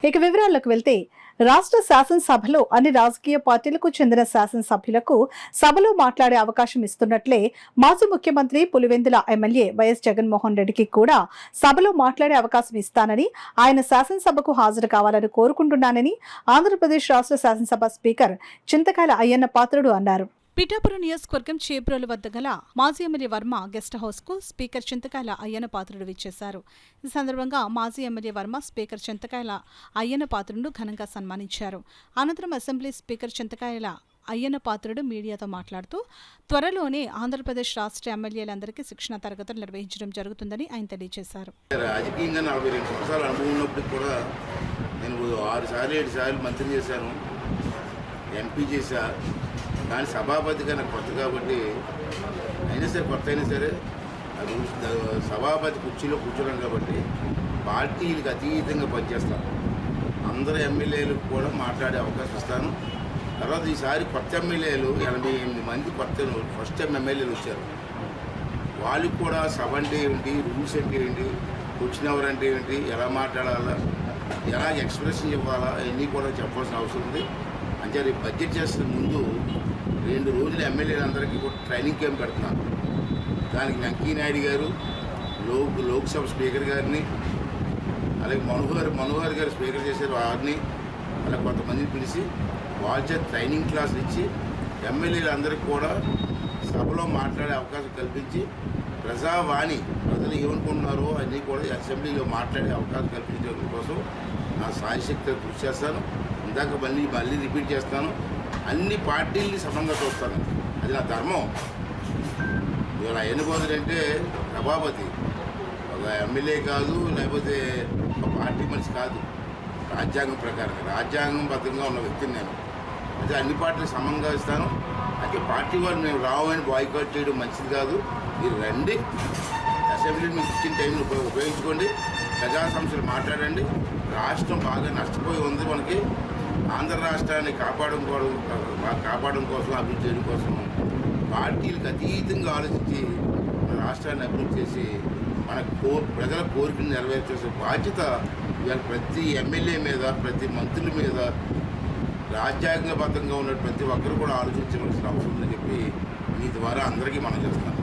ఇక వివరాల్లోకి వెళ్తే రాష్ట్ర శాసనసభలో అన్ని రాజకీయ పార్టీలకు చెందిన శాసనసభ్యులకు సభలో మాట్లాడే అవకాశం ఇస్తున్నట్లే మాజీ ముఖ్యమంత్రి పులివెందుల ఎమ్మెల్యే వైఎస్ జగన్మోహన్ రెడ్డికి కూడా సభలో మాట్లాడే అవకాశం ఇస్తానని, ఆయన శాసనసభకు హాజరు కావాలని కోరుకుంటున్నానని ఆంధ్రప్రదేశ్ రాష్ట్ర శాసనసభ స్పీకర్ చింతకాయల అయ్యన్న పాత్రుడు అన్నారు. పిఠాపురం నియోజకవర్గం చేబ్రోలు వద్ద గల మాజీ ఎమ్మెల్యే వర్మ గెస్ట్ హౌస్ కు స్పీకర్ చింతకాయల అయ్యన్న పాత్రుడు విచ్చేశారు. ఈ సందర్భంగా మాజీ ఎమ్మెల్యే వర్మ స్పీకర్ చింతకాయల అయ్యన్న పాత్రుడు ఘనంగా సన్మానించారు. అనంతరం అసెంబ్లీ స్పీకర్ చింతకాయల అయ్యన్న పాత్రుడు మీడియాతో మాట్లాడుతూ త్వరలోనే ఆంధ్రప్రదేశ్ రాష్ట్ర ఎమ్మెల్యేలందరికీ శిక్షణ తరగతులు నిర్వహించడం జరుగుతుందని ఆయన తెలియజేశారు. రాజకీయంగా 42 సంవత్సరాల అనుభవం ఉన్నప్పటికీ కూడా నేను 6 సార్లు 7 సార్లు మంత్రి చేశాను, ఎంపీ చేశా. కానీ సభాపతిగా నాకు కొత్త కాబట్టి అయినా సరే కొత్త అయినా సరే అది సభాపతి కుర్చీలో కూర్చోడం కాబట్టి పార్టీలకు అతీతంగా పనిచేస్తాను. అందరు ఎమ్మెల్యేలకు కూడా మాట్లాడే అవకాశం ఇస్తాను. తర్వాత ఈసారి కొత్త ఎమ్మెల్యేలు 88 మంది కొత్త ఫస్ట్ టైం ఎమ్మెల్యేలు వచ్చారు. వాళ్ళకి కూడా సభ అంటే ఏంటి, రూల్స్ అంటే ఏంటి, వచ్చిన ఎవరంటే ఏంటి, ఎలా మాట్లాడాలా, ఎలా ఎక్స్ప్రెషన్ ఇవ్వాలా అవన్నీ కూడా చెప్పాల్సిన అవసరం ఉంది. అంటే రేపు బడ్జెట్ చేస్తున్న ముందు 2 రోజులు ఎమ్మెల్యేలందరికీ కూడా ట్రైనింగ్ క్యాంప్ పెడుతున్నారు. దానికి వెంకయ్యనాయుడు గారు, లోక్సభ స్పీకర్ గారిని, అలాగే మనోహర్ గారు స్పీకర్ చేశారు, వారిని అలా కొంతమందిని పిలిచి వాళ్ళ చేత ట్రైనింగ్ క్లాసులు ఇచ్చి ఎమ్మెల్యేలందరికీ కూడా సభలో మాట్లాడే అవకాశం కల్పించి ప్రజావాణి ప్రజలు ఏమనుకుంటున్నారో అన్నీ కూడా అసెంబ్లీలో మాట్లాడే అవకాశం కల్పించడం కోసం నా సాయశక్తిగా కృషి చేస్తాను. ఇందాక మళ్ళీ రిపీట్ చేస్తాను, అన్ని పార్టీల్ని సమంగా చూస్తాను. అది నా ధర్మం. ఇవాళ ఎన్నుకోదంటే సభాపతి ఒక ఎమ్మెల్యే కాదు, లేకపోతే ఒక పార్టీ మనిషి కాదు. రాజ్యాంగం ప్రకారం రాజ్యాంగం బద్ధంగా ఉన్న వ్యక్తిని నేను. అయితే అన్ని పార్టీలు సమంగా ఇస్తాను. అయితే పార్టీ వాళ్ళు మేము రావని బాయ్కాట్ చేయడం మంచిది కాదు. మీరు రండి, అసెంబ్లీని మీకు ఇచ్చిన టైంని ఉపయోగించుకోండి, ప్రజా సమస్యలు మాట్లాడండి. రాష్ట్రం బాగా నష్టపోయి ఉంది. మనకి ఆంధ్ర రాష్ట్రాన్ని కాపాడడం కోసం, అభివృద్ధి చేయడం కోసం పార్టీలకు అతీతంగా ఆలోచించి మన రాష్ట్రాన్ని అభివృద్ధి చేసి మన ప్రజల కోరికను నెరవేర్చేసే బాధ్యత ఇవాళ ప్రతి ఎమ్మెల్యే మీద, ప్రతి మంత్రుల మీద రాజ్యాంగబద్ధంగా ఉన్న ప్రతి ఒక్కరు కూడా ఆలోచించవలసిన అవసరం ఉందని చెప్పి మీ ద్వారా అందరికీ మనం చేస్తాం.